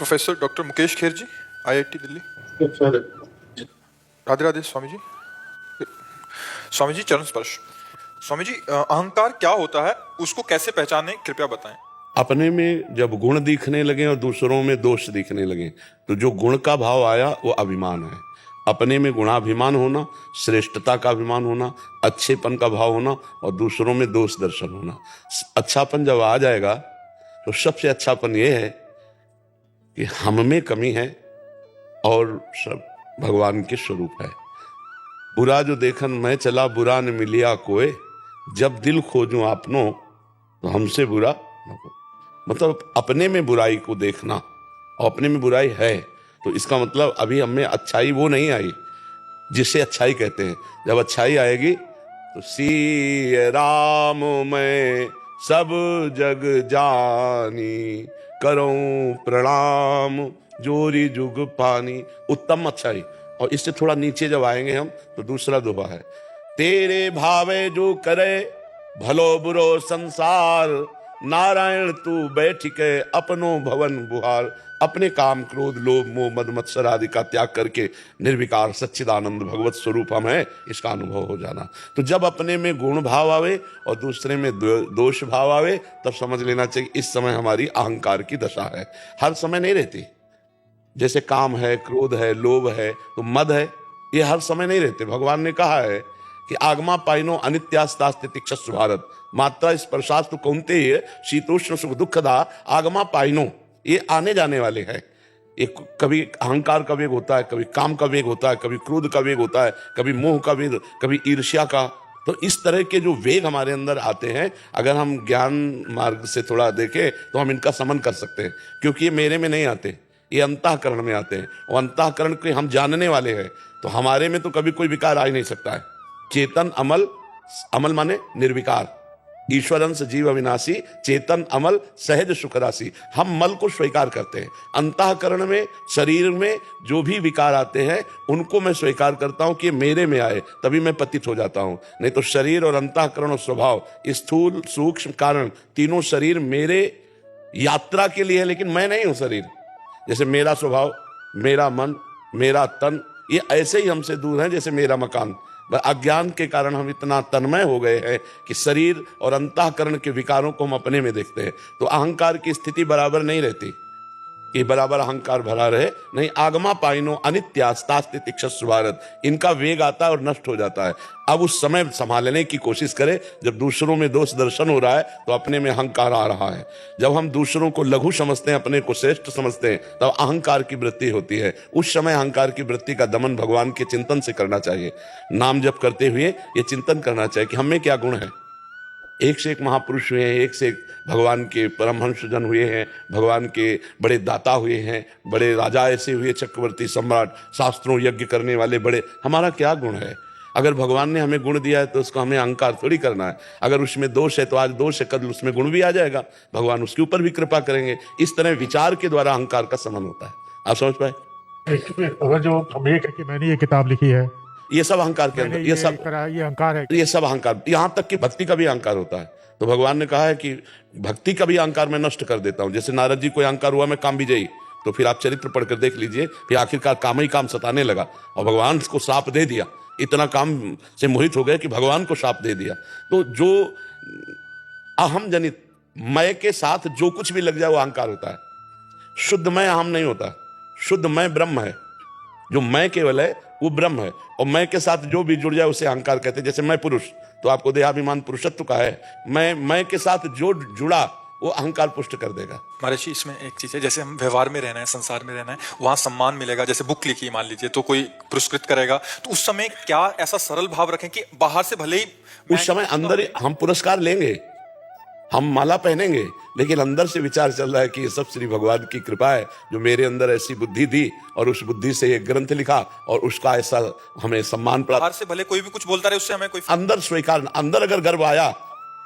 Professor doctor Mukesh Kher जी, IIT Delhi. Radhe Radhe Swami ji. Swami ji चरण स्पर्श। स्वामी जी, अहंकार क्या होता है, उसको कैसे पहचानें, कृपया बताएं। अपने में जब गुण दिखने लगे और दूसरों में दोष दिखने लगे तो जो गुण का भाव आया वो अभिमान है। अपने में गुणाभिमान होना, श्रेष्ठता का अभिमान होना, अच्छेपन का भाव होना और दूसरों में दोष दर्शन होना। अच्छापन जब आ जाएगा तो सबसे अच्छापन ये है कि हम में कमी है और सब भगवान के स्वरूप है। बुरा जो देखन मैं चला बुरा न मिलिया कोई, जब दिल खोजूं आपनो तो हमसे बुरा न हो। मतलब अपने में बुराई को देखना, और अपने में बुराई है तो इसका मतलब अभी हमें अच्छाई वो नहीं आई जिसे अच्छाई कहते हैं। जब अच्छाई आएगी तो सी राम मैं सब जग जानी, करूं प्रणाम जोरी जुग पानी। उत्तम अच्छाई। और इससे थोड़ा नीचे जब आएंगे हम तो दूसरा दोहा है, तेरे भावे जो करे भलो बुरो संसार, नारायण तू बैठ के अपनो भवन बुहार। अपने काम क्रोध लोभ मोह मद मत्सर आदि का त्याग करके निर्विकार सच्चिदानंद भगवत स्वरूप हम है, इसका अनुभव हो जाना। तो जब अपने में गुण भाव आवे और दूसरे में दोष भाव आवे तब समझ लेना चाहिए इस समय हमारी अहंकार की दशा है। हर समय नहीं रहती। जैसे काम है, क्रोध है, लोभ है, तो मद है, ये हर समय नहीं रहते। भगवान ने कहा है कि आगमा पाइनो अनित्यास्तास्ति तिक्षस्व भारत, मात्रा स्पर्शास्तु कौन्तेय शीतोष्ण सुख दुखदा आगमा पाइनो। ये आने जाने वाले हैं। ये कभी अहंकार का वेग होता है, कभी काम का वेग होता है, कभी क्रोध का वेग होता है, कभी मोह का वेग, कभी ईर्ष्या का। तो इस तरह के जो वेग हमारे अंदर आते हैं, अगर हम ज्ञान मार्ग से थोड़ा देखें तो हम इनका समन कर सकते हैं, क्योंकि ये मेरे में नहीं आते, ये अंतःकरण में आते हैं। और अंतःकरण के हम जानने वाले हैं, तो हमारे में तो कभी कोई विकार आ ही नहीं सकता है। चेतन अमल, अमल माने निर्विकार, ईश्वरंस जीव अविनाशी, चेतन अमल सहज सुख राशि। हम मल को स्वीकार करते हैं। अंतःकरण में, शरीर में जो भी विकार आते हैं उनको मैं स्वीकार करता हूं कि मेरे में आए, तभी मैं पतित हो जाता हूं। नहीं तो शरीर और अंतःकरण और स्वभाव, स्थूल सूक्ष्म कारण, तीनों शरीर मेरे यात्रा के लिए है, लेकिन मैं नहीं हूं शरीर। जैसे मेरा स्वभाव, मेरा मन, मेरा तन, ये ऐसे ही हमसे दूर है जैसे मेरा मकान। अज्ञान के कारण हम इतना तन्मय हो गए हैं कि शरीर और अंतःकरण के विकारों को हम अपने में देखते हैं। तो अहंकार की स्थिति बराबर नहीं रहती कि बराबर अहंकार भरा रहे। नहीं, आगमा पाइनो अनित्यास्तास्ति तिक्षस्व भारत, इनका वेग आता है और नष्ट हो जाता है। अब उस समय संभालने की कोशिश करें जब दूसरों में दोष दर्शन हो रहा है तो अपने में अहंकार आ रहा है। जब हम दूसरों को लघु समझते हैं, अपने को श्रेष्ठ समझते हैं, तब अहंकार की वृत्ति होती है। उस समय अहंकार की वृत्ति का दमन भगवान के चिंतन से करना चाहिए। नाम जप करते हुए ये चिंतन करना चाहिए कि हमें क्या गुण है। एक से एक महापुरुष हुए हैं, एक से एक भगवान के परमहंस जन हुए हैं, भगवान के बड़े दाता हुए हैं, बड़े राजा ऐसे हुए, चक्रवर्ती सम्राट, शास्त्रों यज्ञ करने वाले बड़े। हमारा क्या गुण है? अगर भगवान ने हमें गुण दिया है तो उसको हमें अहंकार थोड़ी करना है। अगर उसमें दोष है तो आज दोष है, कल उसमें गुण भी आ जाएगा, भगवान उसके ऊपर भी कृपा करेंगे। इस तरह विचार के द्वारा अहंकार का समन होता है। आप समझ पाए? अगर जो हम ये कि मैंने ये किताब लिखी है, ये सब अहंकार के अंदर, ये सब ये अहंकार है, ये सब अहंकार। यहां तक कि भक्ति का भी अहंकार होता है। तो भगवान ने कहा है कि भक्ति का भी अहंकार मैं नष्ट कर देता हूं। जैसे नारद जी को अहंकार हुआ मैं काम विजयी, तो फिर आप चरित्र पढ़कर देख लीजिए, फिर आखिरकार काम ही काम सताने लगा और भगवान को श्राप दे दिया। इतना काम से मोहित हो गए कि भगवान को श्राप दे दिया। तो जो अहम जनित मैं के साथ जो कुछ भी लग जाए वो अहंकार होता है। शुद्ध मैं अहम नहीं होता, शुद्ध मैं ब्रह्म है। जो मैं केवल है वो ब्रह्म है, और मैं के साथ जो भी जुड़ जाए उसे अहंकार कहते हैं। जैसे मैं पुरुष, तो आपको देहाभिमान पुरुषत्व का है। मैं के साथ जो जुड़ा वो अहंकार पुष्ट कर देगा। महर्षि, इसमें एक चीज है, जैसे हम व्यवहार में रहना है, संसार में रहना है, वहां सम्मान मिलेगा। जैसे बुक लिखी मान लीजिए, तो कोई पुरस्कृत करेगा, तो उस समय क्या ऐसा सरल भाव रखें कि बाहर से भले ही उस समय अंदर हम पुरस्कार लेंगे, हम माला पहनेंगे, लेकिन अंदर से विचार चल रहा है कि ये सब श्री भगवान की कृपा है जो मेरे अंदर ऐसी बुद्धि दी और उस बुद्धि से ये ग्रंथ लिखा और उसका ऐसा हमें सम्मान प्राप्त। बाहर से भले कोई भी कुछ बोलता रहे, उससे हमें कोई अंदर स्वीकार, अंदर अगर गर्व आया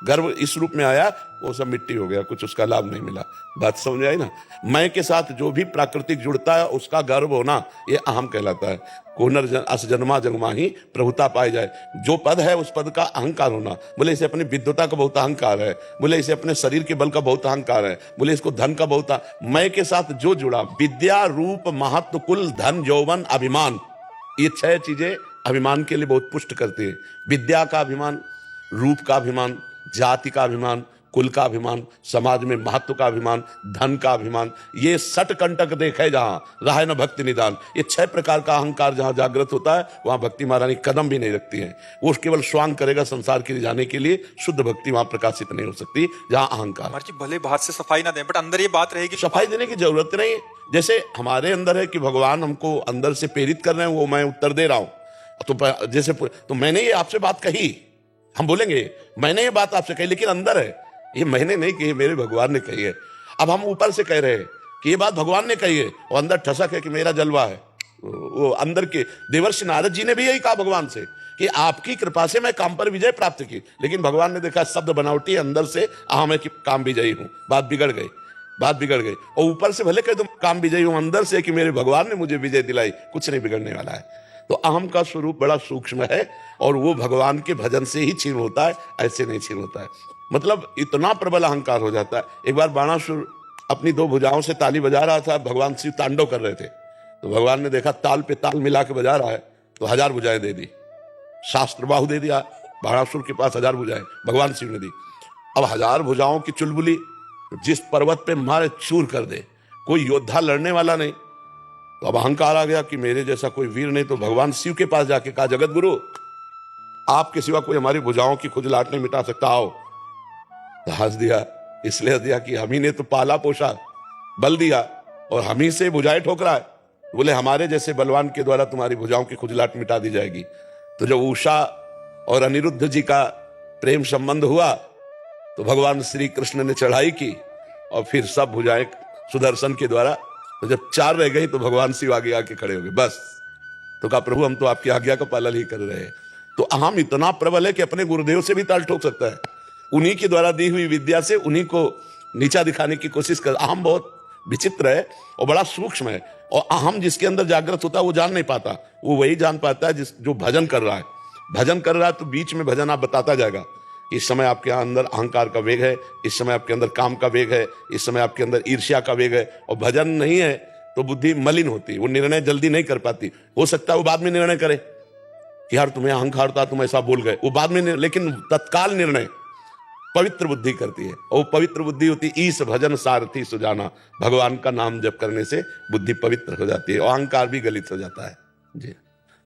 गर्व इस रूप में आया, वो सब मिट्टी हो गया, कुछ उसका लाभ नहीं मिला। बात समझ आई ना? मैं के साथ जो भी प्राकृतिक जुड़ता है उसका गर्व होना, ये अहम कहलाता है। अस जन्मा जन्मा ही प्रभुता पाई जाए। जो पद है उस पद का अहंकार होना। बोले इसे अपनी विद्वता का बहुत अहंकार है, बोले इसे अपने शरीर के बल का बहुत अहंकार है, बोले इसको धन का बहुत। मैं के साथ जो जुड़ा, विद्या, रूप, महत्व, कुल, धन, यौवन, अभिमान, ये 6 चीजें अभिमान के लिए बहुत पुष्ट करती है। विद्या का अभिमान, रूप का अभिमान, जाति का अभिमान, कुल का अभिमान, समाज में महत्व का अभिमान, धन का अभिमान, ये 60 कंटक देखे जहां रहा न भक्ति निदान। ये 6 प्रकार का अहंकार जहां जागृत होता है वहां भक्ति महारानी कदम भी नहीं रखती है। वो केवल स्वांग करेगा संसार के लिए जाने के लिए, शुद्ध भक्ति वहां प्रकाशित नहीं हो सकती जहां अहंकार। महाराज जी भले बाहर से सफाई ना दें बट अंदर ये बात रहेगी। सफाई देने की जरूरत नहीं है। जैसे हमारे अंदर है कि भगवान हमको अंदर से प्रेरित कर रहे हैं, वो मैं उत्तर दे रहा हूं। तो जैसे तो मैंने ये आपसे बात कही, हम बोलेंगे मैंने ये बात आपसे कही, लेकिन अंदर है, ये मैंने नहीं कही, मेरे भगवान ने कही है। अब हम ऊपर से कह रहे हैं कि ये बात भगवान ने कही है, और अंदर ठसक है कि मेरा जलवा है। वो अंदर के देवर्षि नारद जी ने भी यही कहा भगवान से कि आपकी कृपा से मैं काम पर विजय प्राप्त की, लेकिन भगवान ने देखा शब्द बनावटी, अंदर से मैं काम विजयी हूं। बात बिगड़ गई, बात बिगड़ गई। और ऊपर से भले कह दो काम विजयी हूं, अंदर से कि मेरे भगवान ने मुझे विजय दिलाई, कुछ नहीं बिगड़ने वाला है। तो अहम का स्वरूप बड़ा सूक्ष्म है, और वो भगवान के भजन से ही छीन होता है, ऐसे नहीं छीन होता है। मतलब इतना प्रबल अहंकार हो जाता है। एक बार बाणासुर अपनी 2 भुजाओं से ताली बजा रहा था, भगवान शिव तांडव कर रहे थे। तो भगवान ने देखा ताल पे ताल मिला के बजा रहा है, तो 1000 भुजाएं दे दी, शास्त्र बाहु दे दिया। बाणासुर के पास 1000 भुजाएं भगवान शिव ने दी। अब 1000 भुजाओं की चुलबुली जिस पर्वत पे मारे चूर कर दे, कोई योद्धा लड़ने वाला नहीं। तो अब अहंकार आ गया कि मेरे जैसा कोई वीर नहीं। तो भगवान शिव के पास जाके कहा, जगत गुरु आपके सिवा कोई हमारी भुजाओं की खुजलाहट नहीं मिटा सकता, आओ। तो हंस दिया, इसलिए दिया कि हम ही ने तो पाला पोषा, बल दिया, और हम ही से भुजाएं ठोक रहा है। बोले हमारे जैसे बलवान के द्वारा तुम्हारी भुजाओं की खुजलाहट मिटा दी जाएगी। तो जब उषा और अनिरुद्ध जी का प्रेम संबंध हुआ तो भगवान श्री कृष्ण ने चढ़ाई की, और फिर सब भुजाएं सुदर्शन के द्वारा। तो जब 4 रह गई तो भगवान शिव आगे आके खड़े हो गए, बस। तो कहा प्रभु हम तो आपकी आज्ञा का पालन ही कर रहे हैं। तो अहम इतना प्रबल है कि अपने गुरुदेव से भी ताल ठोक सकता है। उन्हीं के द्वारा दी हुई विद्या से उन्हीं को नीचा दिखाने की कोशिश कर। अहम बहुत विचित्र है और बड़ा सूक्ष्म है, और अहम जिसके अंदर जागृत होता है वो जान नहीं पाता। वो वही जान पाता है जो भजन कर रहा है। भजन कर रहा है तो बीच में भजन आप बताता जाएगा, इस समय आपके अंदर अहंकार का वेग है, इस समय आपके अंदर काम का वेग है, इस समय आपके अंदर ईर्ष्या का वेग है। और भजन नहीं है तो बुद्धि मलिन होती है, वो निर्णय जल्दी नहीं कर पाती। हो सकता है वो बाद में निर्णय करे कि यार तुम्हें अहंकार था, तुम ऐसा बोल गए, वो बाद में, लेकिन तत्काल निर्णय पवित्र बुद्धि करती है। और पवित्र बुद्धि होती है ईश भजन सारथी सुजाना। भगवान का नाम जप करने से बुद्धि पवित्र हो जाती है और अहंकार भी गलित हो जाता है। जी।